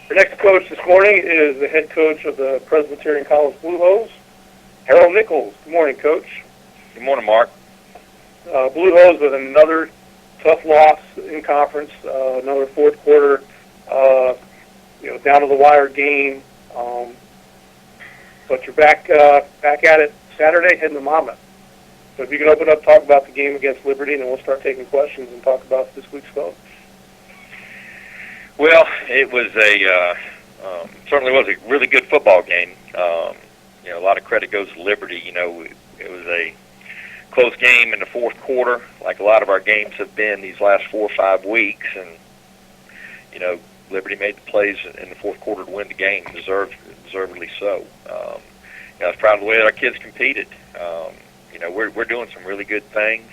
Our next coach this morning is the head coach of the Presbyterian College Blue Hose, Harold Nichols. Good morning, Coach. Good morning, Mark. Blue Hose with another tough loss in conference, another fourth quarter, down to the wire game. But you're back at it Saturday, heading to Monmouth. So if you can open up, talk about the game against Liberty, and then we'll start taking questions and talk about this week's vote. Well, it was certainly was a really good football game. A lot of credit goes to Liberty. It was a close game in the fourth quarter, like a lot of our games have been these last 4 or 5 weeks, and Liberty made the plays in the fourth quarter to win the game, deservedly so. I was proud of the way that our kids competed. We're doing some really good things.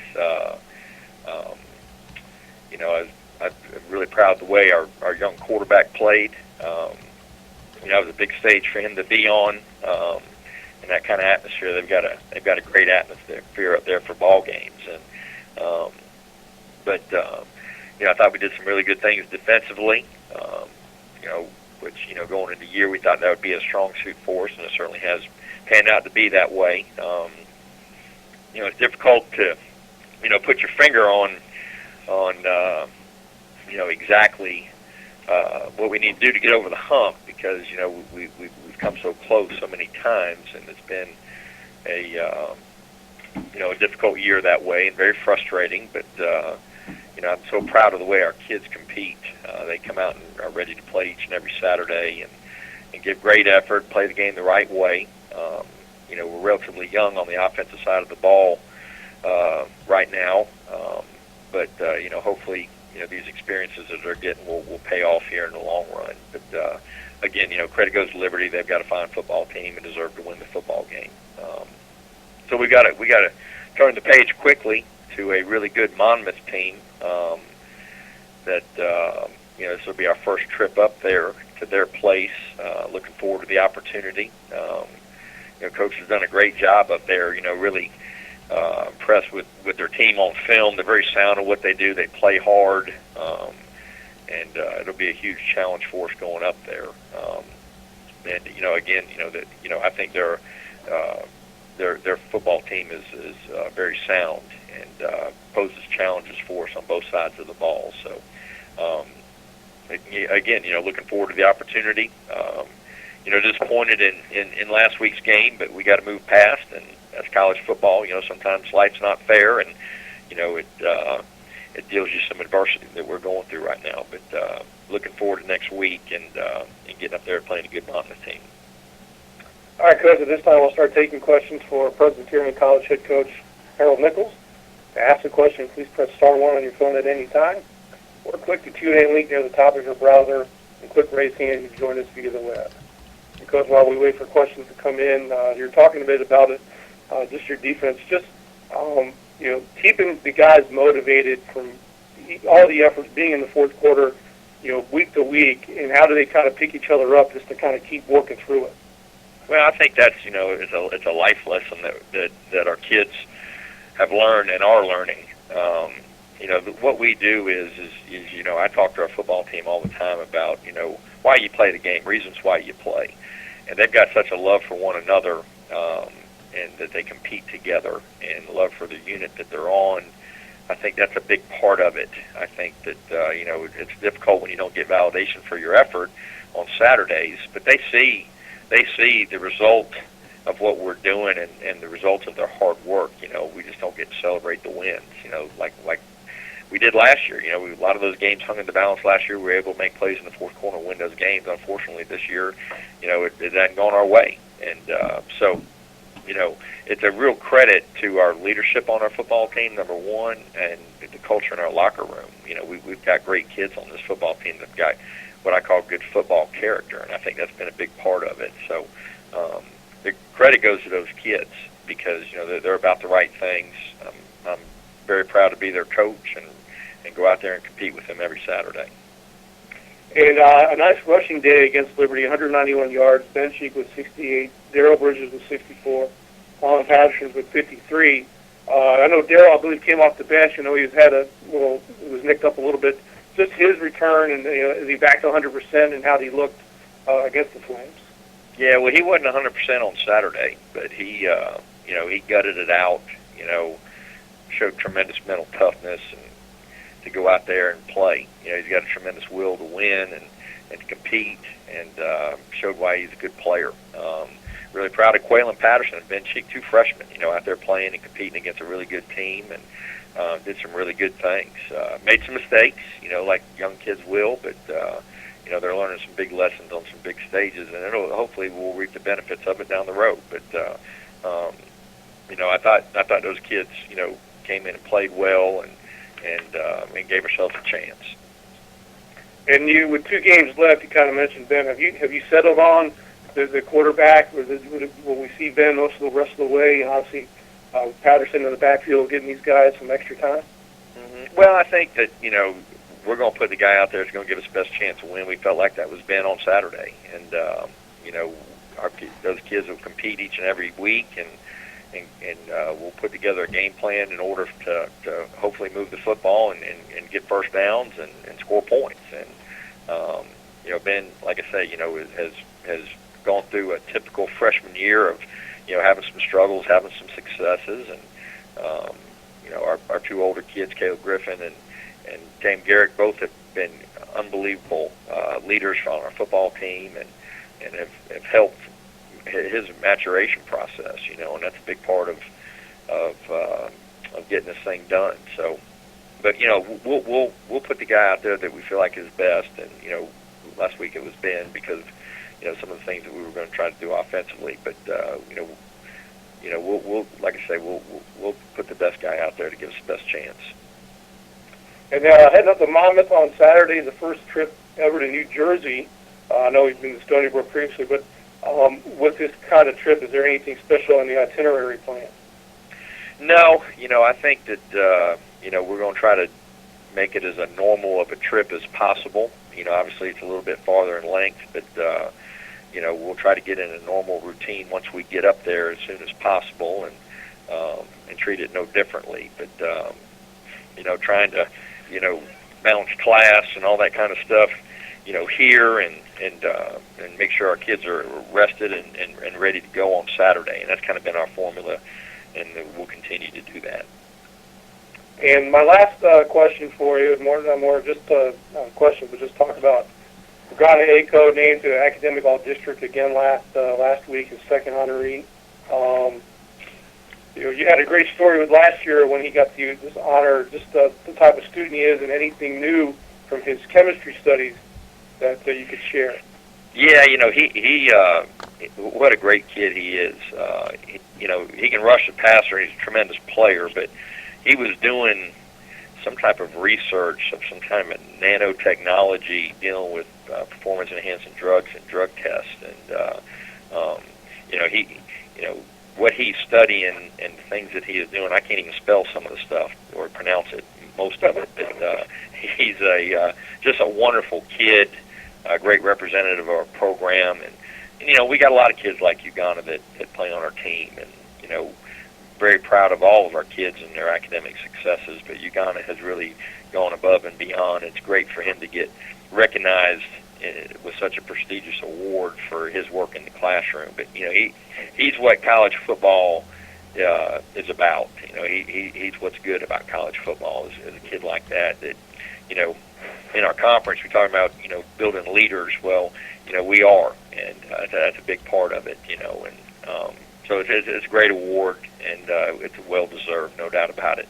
I'm really proud of the way our young quarterback played. It was a big stage for him to be on, and that kind of atmosphere. They've got a great atmosphere up there for ball games, and I thought we did some really good things defensively. Which going into the year we thought that would be a strong suit for us, and it certainly has panned out to be that way. It's difficult to put your finger on exactly what we need to do to get over the hump, because we've come so close so many times, and it's been a difficult year that way and very frustrating. But I'm so proud of the way our kids compete. They come out and are ready to play each and every Saturday and give great effort, play the game the right way. We're relatively young on the offensive side of the ball right now, but hopefully these experiences that they're getting will pay off here in the long run. But again, credit goes to Liberty. They've got a fine football team and deserve to win the football game. So we got to turn the page quickly to a really good Monmouth team. This will be our first trip up there to their place. Looking forward to the opportunity. Coach has done a great job up there. Really impressed with their team on film. They're very sound in what they do. They play hard, and it'll be a huge challenge for us going up there. I think their football team is very sound and poses challenges for us on both sides of the ball. So, looking forward to the opportunity. Disappointed in last week's game, but we got to move past, and that's college football. Sometimes life's not fair, and it deals you some adversity that we're going through right now. But looking forward to next week and getting up there and playing a good Monmouth team. All right, Coach, at this time we'll start taking questions for Presbyterian College head coach Harold Nichols. To ask a question, please press star 1 on your phone at any time, or click the Q&A link near the top of your browser and click raise hand to join us via the web. Because while we wait for questions to come in, you're talking a bit about it, just your defense, just keeping the guys motivated from all the efforts being in the fourth quarter, week to week, and how do they kind of pick each other up just to kind of keep working through it? Well, I think that's it's a life lesson that our kids have learned and are learning. What we do is I talk to our football team all the time about why you play the game, reasons why you play, and they've got such a love for one another, and that they compete together, and love for the unit that they're on. I think that's a big part of it. I think that it's difficult when you don't get validation for your effort on Saturdays, but they see the result of what we're doing and the results of their hard work. We just don't get to celebrate the wins. Like we did last year. A lot of those games hung in the balance last year. We were able to make plays in the fourth quarter and win those games. Unfortunately, this year, it hasn't gone our way, and so it's a real credit to our leadership on our football team, number one, and the culture in our locker room. We've got great kids on this football team that've got what I call good football character, and I think that's been a big part of it. So the credit goes to those kids because they're about the right things. I'm very proud to be their coach and go out there and compete with them every Saturday. And a nice rushing day against Liberty, 191 yards. Ben Sheik with 68. Darrell Bridges with 64. Colin Patterson with 53. I know Darrell, I believe, came off the bench. He was nicked up a little bit just his return, and is he back to 100%, and how he looked against the Flames? Yeah, well, he wasn't 100% on Saturday, but he he gutted it out. Showed tremendous mental toughness and to go out there and play. He's got a tremendous will to win and to compete, and showed why he's a good player. Really proud of Quaylen Patterson and Ben Cheek, two freshmen, out there playing and competing against a really good team, and did some really good things. Made some mistakes, like young kids will, but they're learning some big lessons on some big stages, and hopefully we'll reap the benefits of it down the road. But I thought those kids, came in and played well and gave ourselves a chance. And you, with 2 games left, you kind of mentioned Ben. Have you settled on the quarterback, or will we see Ben most of the rest of the way? And obviously, Patterson in the backfield getting these guys some extra time. Mm-hmm. Well, I think that we're going to put the guy out there that's going to give us the best chance to win. We felt like that was Ben on Saturday, and those kids will compete each and every week, and we'll put together a game plan in order to hopefully move the football and get first downs and score points. And Ben, like I say, has gone through a typical freshman year of having some struggles, having some successes, and our 2 older kids, Caleb Griffin and James Garrick, both have been unbelievable leaders on our football team, and have helped his maturation process, and that's a big part of getting this thing done. So, but we'll put the guy out there that we feel like is best, and last week it was Ben because some of the things that we were going to try to do offensively, but we'll like I say, we'll put the best guy out there to give us the best chance. And heading up to Monmouth on Saturday, the first trip ever to New Jersey. I know we've been to Stony Brook previously, but with this kind of trip, is there anything special in the itinerary plan? No, I think that we're going to try to make it as a normal of a trip as possible. Obviously it's a little bit farther in length, but we'll try to get in a normal routine once we get up there as soon as possible, and treat it no differently. But trying to balance class and all that kind of stuff, here and make sure our kids are rested and ready to go on Saturday. And that's kind of been our formula, and we'll continue to do that. And my last question for you is more just a question, but just talk about Ghana ACO named to Academic All-District again last week, his second honoree. You had a great story with last year when he got this honor, just the type of student he is, and anything new from his chemistry studies that you could share. Yeah, he what a great kid he is. He can rush the passer. He's a tremendous player, but he was doing some type of research of some kind of nanotechnology dealing with performance-enhancing drugs and drug tests, and what he's studying and the things that he is doing. I can't even spell some of the stuff or pronounce it, most of it. But he's just a wonderful kid, a great representative of our program, and we got a lot of kids like Uganda that play on our team, and very proud of all of our kids and their academic successes. But Uganda has really gone above and beyond. It's great for him to get recognized with such a prestigious award for his work in the classroom. But he's what college football is about. He's what's good about college football is a kid like that. In our conference we talk about building leaders. Well, we are, and that's a big part of it. And so it's a great award, and it's well deserved, no doubt about it.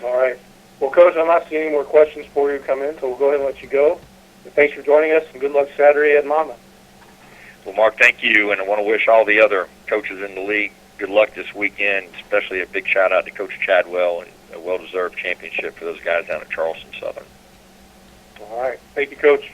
All right. Well, Coach, I'm not seeing any more questions for you come in, so we'll go ahead and let you go. Thanks for joining us, and good luck Saturday at Monmouth. Well, Mark, thank you, and I want to wish all the other coaches in the league good luck this weekend, especially a big shout-out to Coach Chadwell and a well-deserved championship for those guys down at Charleston Southern. All right. Thank you, Coach.